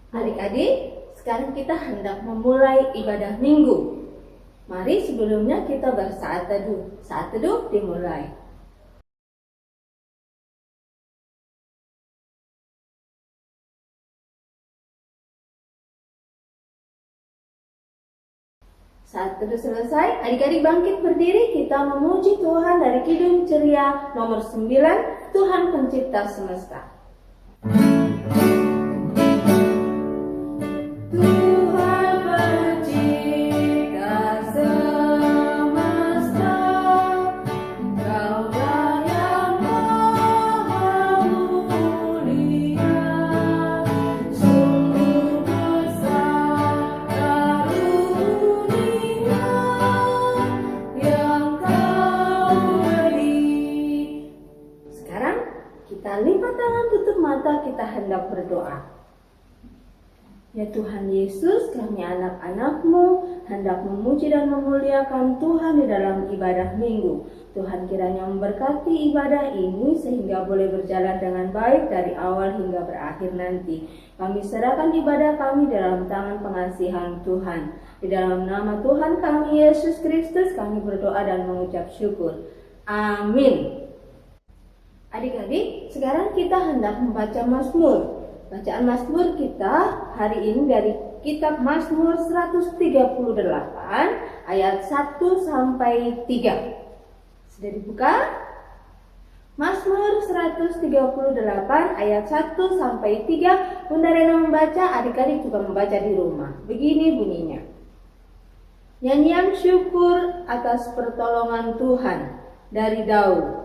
Adik-adik, sekarang kita hendak memulai ibadah minggu. Mari sebelumnya kita bersaat teduh. Saat teduh dimulai. Saat teduh selesai, adik-adik bangkit berdiri, kita memuji Tuhan dari Kidung Ceria nomor 9, Tuhan Pencipta Semesta. Kita lipat tangan, tutup mata, kita hendak berdoa. Ya Tuhan Yesus, kami anak-anak-Mu hendak memuji dan memuliakan Tuhan di dalam ibadah minggu. Tuhan kiranya memberkati ibadah ini sehingga boleh berjalan dengan baik dari awal hingga berakhir nanti. Kami serahkan ibadah kami dalam tangan pengasihan Tuhan. Di dalam nama Tuhan kami Yesus Kristus kami berdoa dan mengucap syukur. Amin. Adik-adik, sekarang kita hendak membaca Mazmur. Bacaan Mazmur kita hari ini dari kitab Mazmur 138 ayat 1 sampai 3. Sudah dibuka? Mazmur 138 ayat 1 sampai 3. Bunda Rena membaca, adik-adik juga membaca di rumah. Begini bunyinya. Nyanyian syukur atas pertolongan Tuhan dari Daud.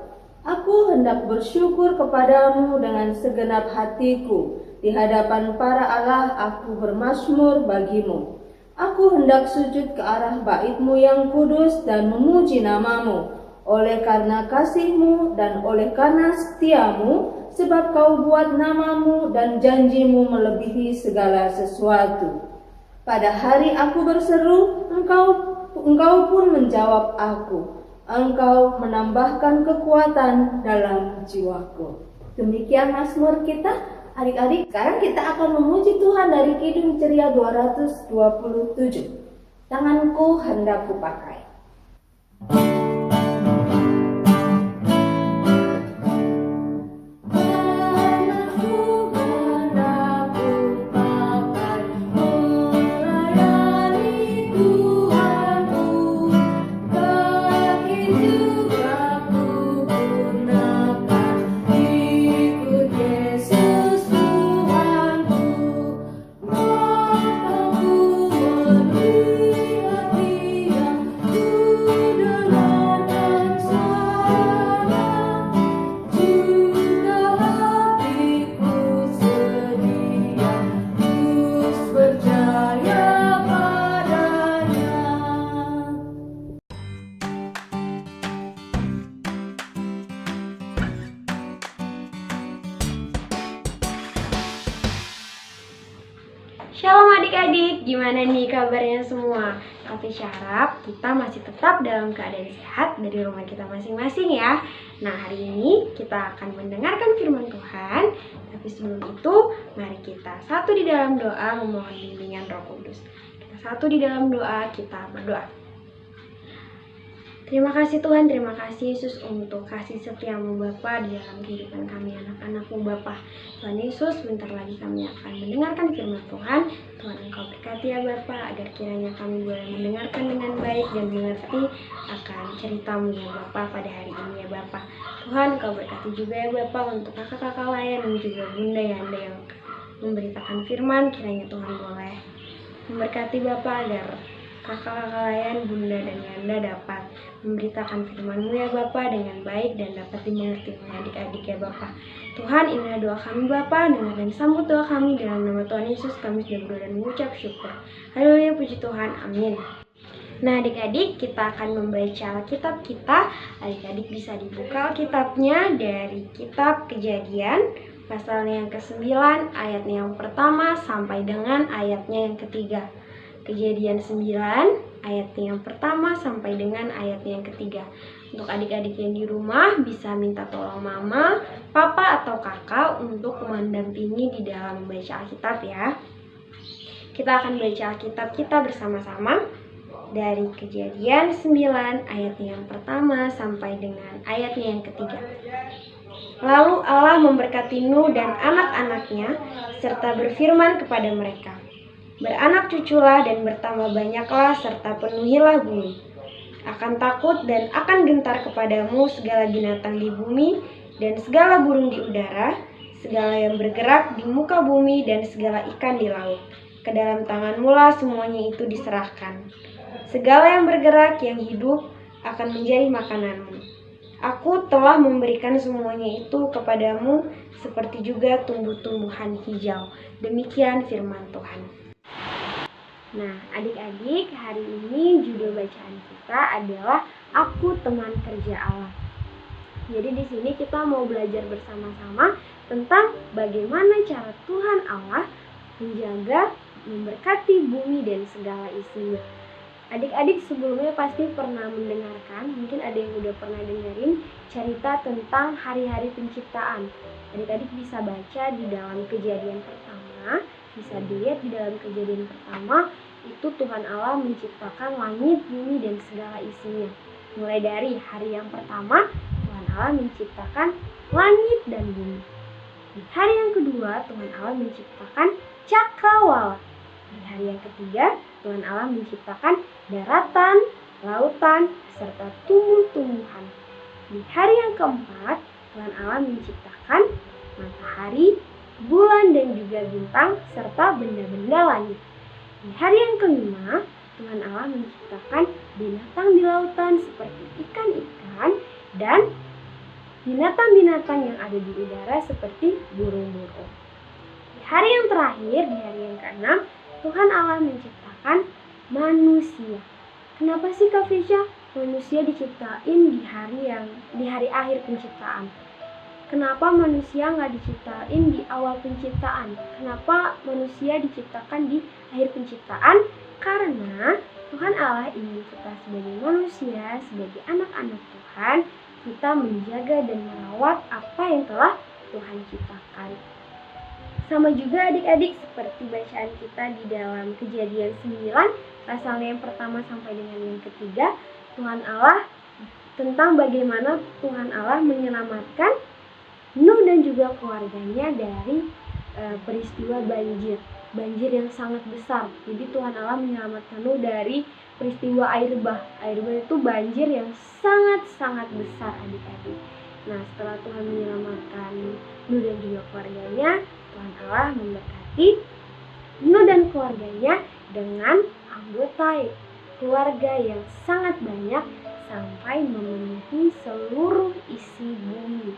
Aku hendak bersyukur kepadamu dengan segenap hatiku. Di hadapan para Allah aku bermazmur bagimu. Aku hendak sujud ke arah bait-Mu yang kudus dan memuji nama-Mu. Oleh karena kasih-Mu dan oleh karena setia-Mu, sebab Kau buat nama-Mu dan janji-Mu melebihi segala sesuatu. Pada hari aku berseru, Engkau pun menjawab aku. Engkau menambahkan kekuatan dalam jiwaku. Demikian Mazmur kita, adik-adik. Sekarang kita akan memuji Tuhan dari Kidung Ceria 227. Tanganku hendak kupakai. Shalom adik-adik, gimana nih kabarnya semua? Tapi harap kita masih tetap dalam keadaan sehat dari rumah kita masing-masing ya. Nah, hari ini kita akan mendengarkan firman Tuhan. Tapi sebelum itu, mari kita satu di dalam doa memohon bimbingan Roh Kudus. Kita satu di dalam doa, kita berdoa. Terima kasih Tuhan, terima kasih Yesus untuk kasih setia-Mu Bapa di dalam kehidupan kami anak-anak-Mu Bapa. Tuhan Yesus, bentar lagi kami akan mendengarkan firman Tuhan. Tuhan Engkau berkati ya Bapa, agar kiranya kami boleh mendengarkan dengan baik dan mengerti akan cerita-Mu ya Bapa pada hari ini ya Bapa. Tuhan Engkau berkati juga ya Bapa untuk kakak-kakak lain dan juga bunda yanda yang memberitakan firman. Kiranya Tuhan boleh memberkati Bapa agar kakak-kakak lain, bunda dan yanda dapat memberitakan firman-Mu ya Bapa dengan baik dan dapat dimengerti oleh adik-adik ya Bapa. Tuhan, inilah doa kami Bapa, dengar dan sambut doa kami dalam nama Tuhan Yesus kami sudah berdoa dan mengucap syukur. Haleluya, puji Tuhan, amin. Nah adik-adik, kita akan membaca Alkitab kita. Adik-adik bisa dibuka Alkitabnya dari kitab Kejadian pasalnya yang ke-9 ayatnya yang pertama sampai dengan ayatnya yang ketiga. Kejadian 9 ayatnya yang pertama sampai dengan ayatnya yang ketiga. Untuk adik-adik yang di rumah bisa minta tolong mama, papa atau kakak untuk mendampingi di dalam membaca Alkitab ya. Kita akan baca Alkitab kita bersama-sama dari Kejadian 9 ayatnya yang pertama sampai dengan ayatnya yang ketiga. Lalu Allah memberkati Nuh dan anak-anaknya serta berfirman kepada mereka, "Beranak cuculah dan bertambah banyaklah serta penuhilah bumi. Akan takut dan akan gentar kepadamu segala binatang di bumi dan segala burung di udara, segala yang bergerak di muka bumi dan segala ikan di laut. Ke dalam tanganmu lah semuanya itu diserahkan. Segala yang bergerak yang hidup akan menjadi makananmu. Aku telah memberikan semuanya itu kepadamu seperti juga tumbuh-tumbuhan hijau." Demikian firman Tuhan. Nah, adik-adik, hari ini judul bacaan kita adalah Aku Teman Kerja Allah. Jadi di sini kita mau belajar bersama-sama tentang bagaimana cara Tuhan Allah menjaga, memberkati bumi dan segala isinya. Adik-adik sebelumnya pasti pernah mendengarkan, mungkin ada yang udah pernah dengerin cerita tentang hari-hari penciptaan. Adik-adik bisa baca di dalam Kejadian pertama, bisa dilihat di dalam Kejadian pertama, itu Tuhan Allah menciptakan langit, bumi, dan segala isinya. Mulai dari hari yang pertama, Tuhan Allah menciptakan langit dan bumi. Di hari yang kedua, Tuhan Allah menciptakan cakrawala. Di hari yang ketiga, Tuhan Allah menciptakan daratan, lautan, serta tumbuh-tumbuhan. Di hari yang keempat, Tuhan Allah menciptakan matahari, bulan, dan juga bintang, serta benda-benda langit. Di hari yang kelima, Tuhan Allah menciptakan binatang di lautan seperti ikan-ikan dan binatang-binatang yang ada di udara seperti burung-burung. Di hari yang terakhir, di hari yang keenam, Tuhan Allah menciptakan manusia. Kenapa sih Kak Fisya manusia diciptain di hari akhir penciptaan? Kenapa manusia nggak diciptain di awal penciptaan? Kenapa manusia diciptakan di akhir penciptaan? Karena Tuhan Allah ingin kita sebagai manusia, sebagai anak-anak Tuhan, kita menjaga dan merawat apa yang telah Tuhan ciptakan. Sama juga adik-adik seperti bacaan kita di dalam Kejadian 9, pasalnya yang pertama sampai dengan yang ketiga, Tuhan Allah tentang bagaimana Tuhan Allah menyelamatkan Nuh dan juga keluarganya dari peristiwa banjir yang sangat besar. Jadi Tuhan Allah menyelamatkan Nuh dari peristiwa air bah. Air bah itu banjir yang sangat-sangat besar adik-adik. Nah, setelah Tuhan menyelamatkan Nuh dan juga keluarganya, Tuhan Allah memberkati Nuh dan keluarganya dengan anggota keluarga yang sangat banyak sampai memenuhi seluruh isi bumi.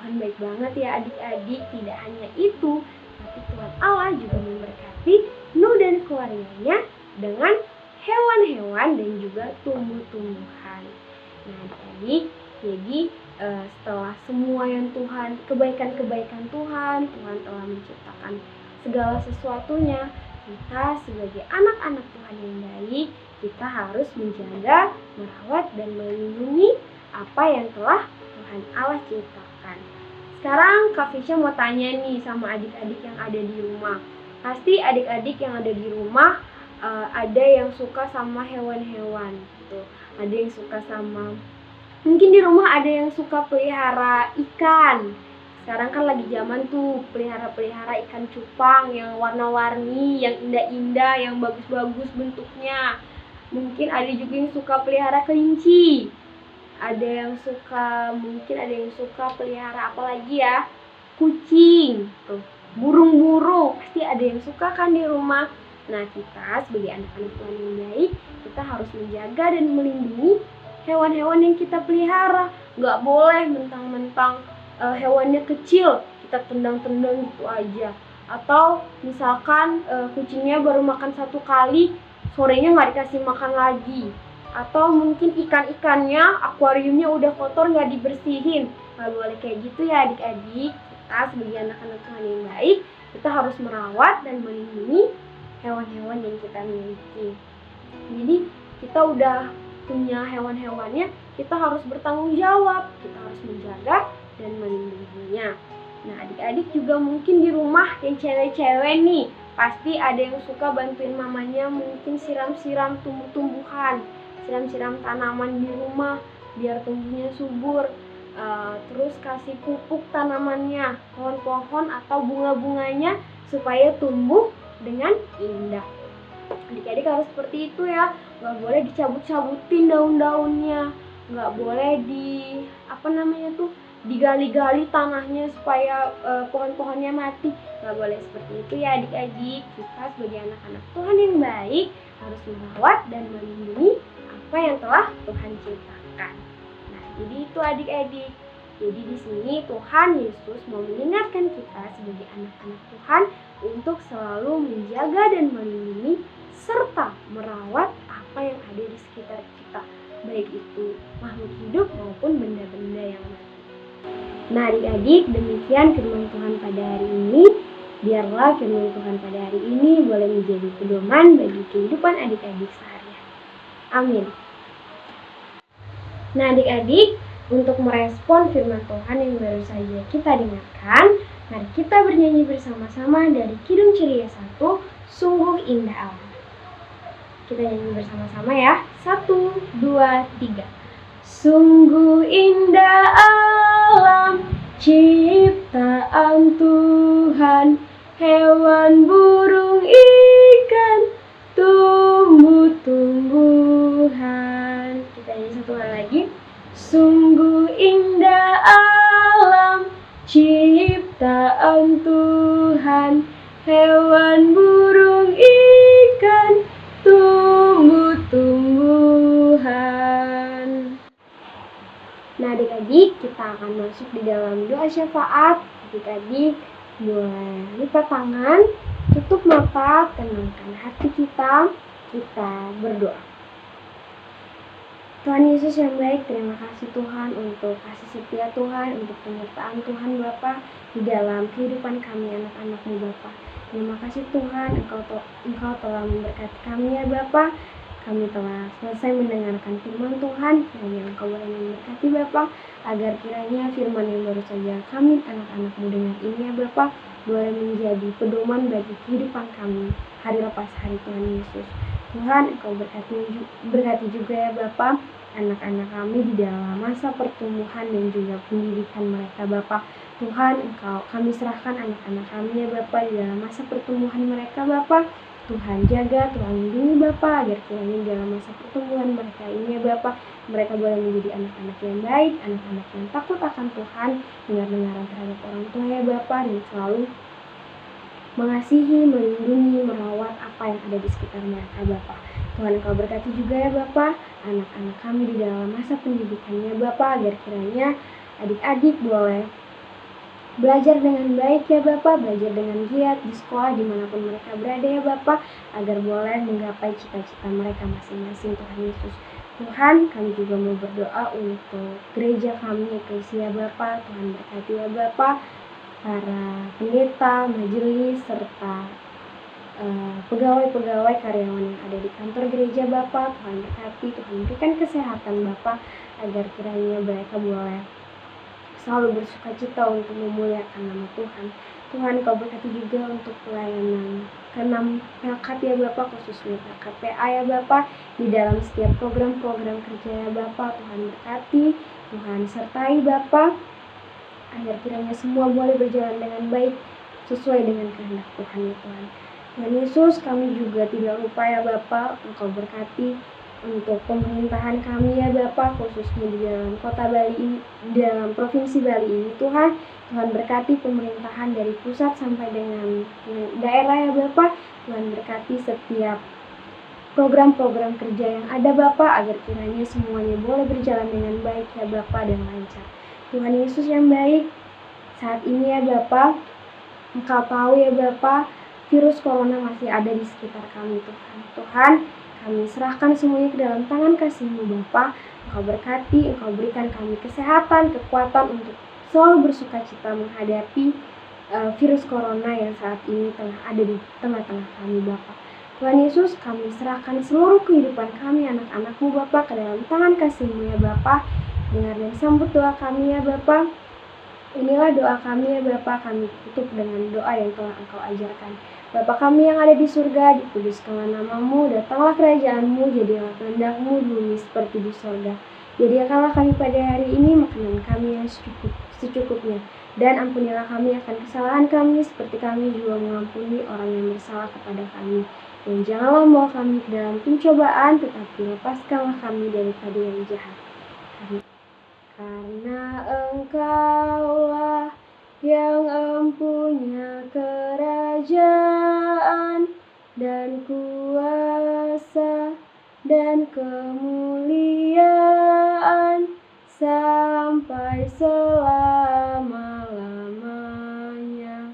Tuhan baik banget ya adik-adik. Tidak hanya itu, tapi Tuhan Allah juga memberkati Nuh dan keluarganya dengan hewan-hewan dan juga tumbuh-tumbuhan. Nah adik-adik, jadi setelah semua yang kebaikan-kebaikan Tuhan telah menciptakan segala sesuatunya, kita sebagai anak-anak Tuhan yang baik, kita harus menjaga, merawat, dan melindungi apa yang telah Tuhan Allah ciptakan. Sekarang Kak Fisya mau tanya nih sama adik-adik yang ada di rumah. Pasti adik-adik yang ada di rumah ada yang suka sama hewan-hewan gitu. Ada yang suka sama, mungkin di rumah ada yang suka pelihara ikan. Sekarang kan lagi zaman tuh pelihara ikan cupang yang warna-warni, yang indah-indah, yang bagus-bagus bentuknya. Mungkin ada juga yang suka pelihara kelinci. Mungkin ada yang suka pelihara apa lagi ya? Kucing, tuh. Burung-burung, pasti ada yang suka kan di rumah. Nah, kita sebagai anak-anak Tuhan yang baik, kita harus menjaga dan melindungi hewan-hewan yang kita pelihara. Nggak boleh mentang-mentang hewannya kecil, kita tendang-tendang gitu aja. Atau misalkan kucingnya baru makan 1 kali, sorenya nggak dikasih makan lagi. Atau mungkin ikan-ikannya, akuariumnya udah kotor nggak dibersihin. Nggak boleh kayak gitu ya adik-adik. Kita sebagai anak-anak Tuhan yang baik, kita harus merawat dan melindungi hewan-hewan yang kita miliki. Jadi kita udah punya hewan-hewannya, kita harus bertanggung jawab, kita harus menjaga dan melindunginya. Nah adik-adik juga mungkin di rumah yang cewek-cewek nih Pasti ada yang suka bantuin mamanya, mungkin siram-siram tumbuh-tumbuhan, siram-siram tanaman di rumah biar tumbuhnya subur. Terus kasih pupuk tanamannya, pohon-pohon atau bunga-bunganya supaya tumbuh dengan indah. Adik-adik harus seperti itu ya, nggak boleh dicabut-cabutin daun-daunnya, nggak boleh digali-gali tanahnya supaya pohon-pohonnya mati, nggak boleh seperti itu ya adik-adik. Kita sebagai anak-anak Tuhan yang baik harus merawat dan melindungi apa yang telah Tuhan ciptakan. Nah, jadi itu adik-adik. Jadi di sini Tuhan Yesus mau mengingatkan kita sebagai anak-anak Tuhan untuk selalu menjaga dan melindungi serta merawat apa yang ada di sekitar kita, baik itu makhluk hidup maupun benda-benda yang mati. Nah adik-adik, demikian firman Tuhan pada hari ini. Biarlah firman Tuhan pada hari ini boleh menjadi pedoman bagi kehidupan adik-adik sehari-hari. Amin. Nah adik-adik, untuk merespon firman Tuhan yang baru saja kita dengarkan, mari kita bernyanyi bersama-sama dari Kidung Ceria 1, Sungguh Indah Alam. Kita nyanyi bersama-sama ya. 1, 2, 3. Sungguh indah alam ciptaan Tuhan, hewan, burung, ikan, tumbuh-tumbuhan. Kita nyanyi satu kali lagi. Sungguh indah alam ciptaan Tuhan, hewan, burung, ikan, tumbuh-tumbuhan. Nah adik-adik, kita akan masuk di dalam doa syafaat. Adik-adik boleh lipat tangan, tutup mata, tenangkan hati kita berdoa. Tuhan Yesus yang baik, terima kasih Tuhan untuk kasih setia Tuhan, untuk penyertaan Tuhan Bapa di dalam kehidupan kami anak-anak-Mu Bapa. Terima kasih Tuhan, Engkau telah memberkati kami ya Bapa. Kami telah selesai mendengarkan firman Tuhan, kiranya Engkau boleh memberkati Bapa, agar kiranya firman yang baru saja kami anak-anak-Mu dengar ini ya Bapa, boleh menjadi pedoman bagi kehidupan kami hari lepas hari Tuhan Yesus. Tuhan, Engkau berkati juga ya Bapa, anak-anak kami di dalam masa pertumbuhan dan juga pendidikan mereka Bapa. Tuhan, kami serahkan anak-anak kami ya Bapa di dalam masa pertumbuhan mereka Bapa. Tuhan jaga, Tuhan lindungi Bapa, agar kiranya dalam masa pertumbuhan mereka ini ya Bapa, mereka boleh menjadi anak-anak yang baik, anak-anak yang takut akan Tuhan, dengar-dengaran terhadap orang tua ya Bapa, dan selalu mengasihi, melindungi, merawat apa yang ada di sekitar mereka Bapa. Tuhan, Engkau berkati juga ya Bapa anak-anak kami di dalam masa pendidikannya Bapa, agar kiranya adik-adik boleh belajar dengan baik ya Bapa, belajar dengan giat di sekolah dimanapun mereka berada ya Bapa, agar boleh menggapai cita-cita mereka masing-masing Tuhan Yesus. Tuhan, kami juga mau berdoa untuk gereja kami, eklesia Bapa. Tuhan berkati ya Bapa, para pendeta, majelis, serta pegawai-pegawai karyawan yang ada di kantor gereja Bapa. Tuhan berkati, Tuhan berikan kesehatan Bapa, agar kiranya mereka boleh selalu bersukacita untuk memuliakan nama Tuhan. Tuhan, Kau berkati juga untuk pelayanan ke-6 PLKT ya Bapa, khususnya PKPA ya Bapa, di dalam setiap program-program kerja ya Bapa. Tuhan berkati, Tuhan sertai Bapa, agar kiranya semua boleh berjalan dengan baik sesuai dengan kehendak Tuhan ya Tuhan. Tuhan Yesus, kami juga tidak lupa ya Bapa, Engkau berkati untuk pemerintahan kami ya Bapa, khususnya di dalam kota Bali ini, dalam provinsi Bali ini Tuhan. Tuhan berkati pemerintahan dari pusat sampai dengan daerah ya Bapa. Tuhan berkati setiap program-program kerja yang ada Bapa, agar kiranya semuanya boleh berjalan dengan baik ya Bapa dan lancar. Tuhan Yesus yang baik, saat ini ya Bapa, Engkau tahu ya Bapa, virus corona masih ada di sekitar kami Tuhan. Tuhan, kami serahkan semuanya ke dalam tangan kasih-Mu Bapa. Engkau berkati, Engkau berikan kami kesehatan, kekuatan untuk selalu bersukacita menghadapi virus corona yang saat ini telah ada di tengah-tengah kami Bapa. Tuhan Yesus, kami serahkan seluruh kehidupan kami anak-anak-Mu Bapa ke dalam tangan kasih-Mu ya Bapa. Dengar dan sambut doa kami ya Bapa. Inilah doa kami ya Bapa, kami tutup dengan doa yang telah Engkau ajarkan. Bapa kami yang ada di surga, dikuduskanlah namamu, datanglah kerajaanmu, jadilah kehendak-mu di bumi seperti di surga. Jadikanlah kami pada hari ini makanan kami yang secukupnya, dan ampunilah kami akan kesalahan kami, seperti kami juga mengampuni orang yang bersalah kepada kami. Dan janganlah membawa kami ke dalam pencobaan, tetapi lepaskanlah kami daripada yang jahat. Karena Engkaulah yang empunya kerajaan dan kuasa dan kemuliaan sampai selama-lamanya.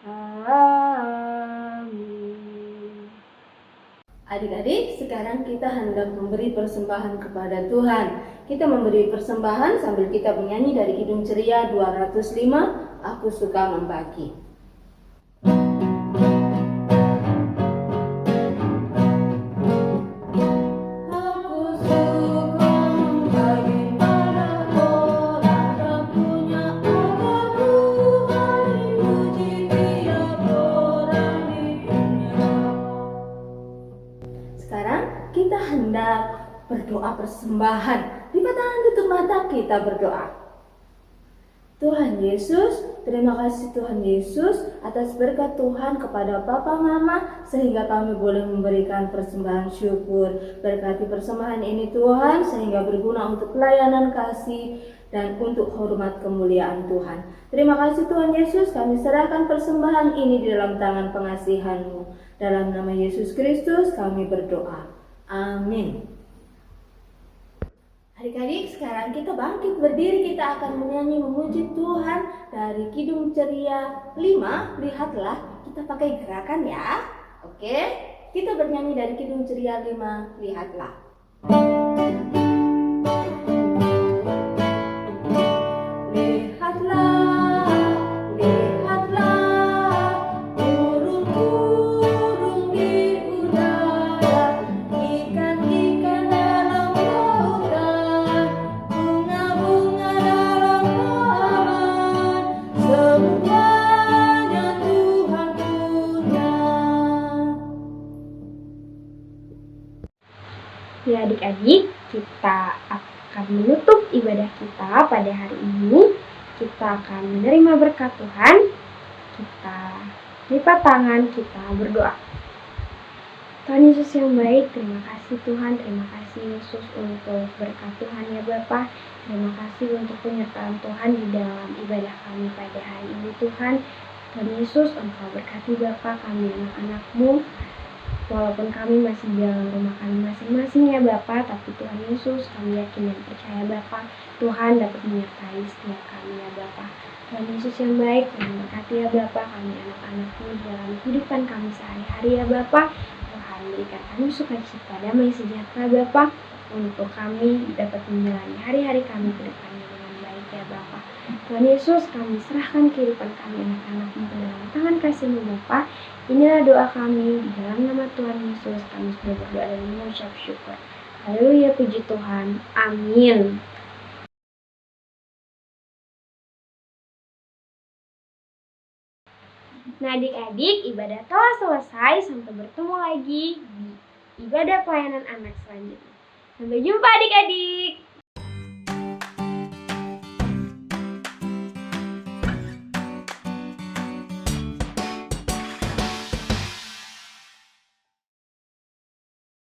Amin. Adik-adik, sekarang kita hendak memberi persembahan kepada Tuhan. Kita memberi persembahan sambil kita menyanyi dari Kidung Ceria 205, Aku Suka Membagi. Sekarang kita hendak berdoa persembahan. Buka tangan, tutup mata, kita berdoa. Tuhan Yesus, terima kasih Tuhan Yesus atas berkat Tuhan kepada Papa Mama sehingga kami boleh memberikan persembahan syukur. Berkati persembahan ini Tuhan sehingga berguna untuk pelayanan kasih dan untuk hormat kemuliaan Tuhan. Terima kasih Tuhan Yesus, kami serahkan persembahan ini di dalam tangan pengasihan-Mu. Dalam nama Yesus Kristus kami berdoa. Amin. Adik-adik, sekarang kita bangkit berdiri, kita akan menyanyi memuji Tuhan dari Kidung Ceria 5. Lihatlah, kita pakai gerakan ya. Oke, kita bernyanyi dari Kidung Ceria 5. Lihatlah. Ya adik-adik, kita akan menutup ibadah kita pada hari ini. Kita akan menerima berkat Tuhan. Kita lipat tangan, kita berdoa. Tuhan Yesus yang baik, terima kasih Tuhan, terima kasih Yesus untuk berkat Tuhan ya Bapa. Terima kasih untuk penyertaan Tuhan di dalam ibadah kami pada hari ini Tuhan. Tuhan Yesus, Engkau berkati Bapa, kami anak-anak-Mu. Walaupun kami masih di dalam rumah kami masing-masing ya Bapa, tapi Tuhan Yesus, kami yakin dan percaya Bapa, Tuhan dapat menyertai setiap kami ya Bapa. Tuhan Yesus yang baik, Tuhan berkati ya Bapa, kami anak-anak-Mu dalam kehidupan kami sehari-hari ya Bapa. Tuhan berikan kami sukacita, damai sejahtera Bapa, untuk kami dapat menjalani hari-hari kami ke depannya dengan baik ya Bapa. Tuhan Yesus, kami serahkan kehidupan kami anak-anak-Mu ke dalam tangan kasih-Mu Bapa. Inilah doa kami, di dalam nama Tuhan Yesus kami sudah berdoa dan mengucap syukur. Haleluya, puji Tuhan. Amin. Nah adik-adik, ibadah telah selesai. Sampai bertemu lagi di ibadah pelayanan anak selanjutnya. Sampai jumpa adik-adik.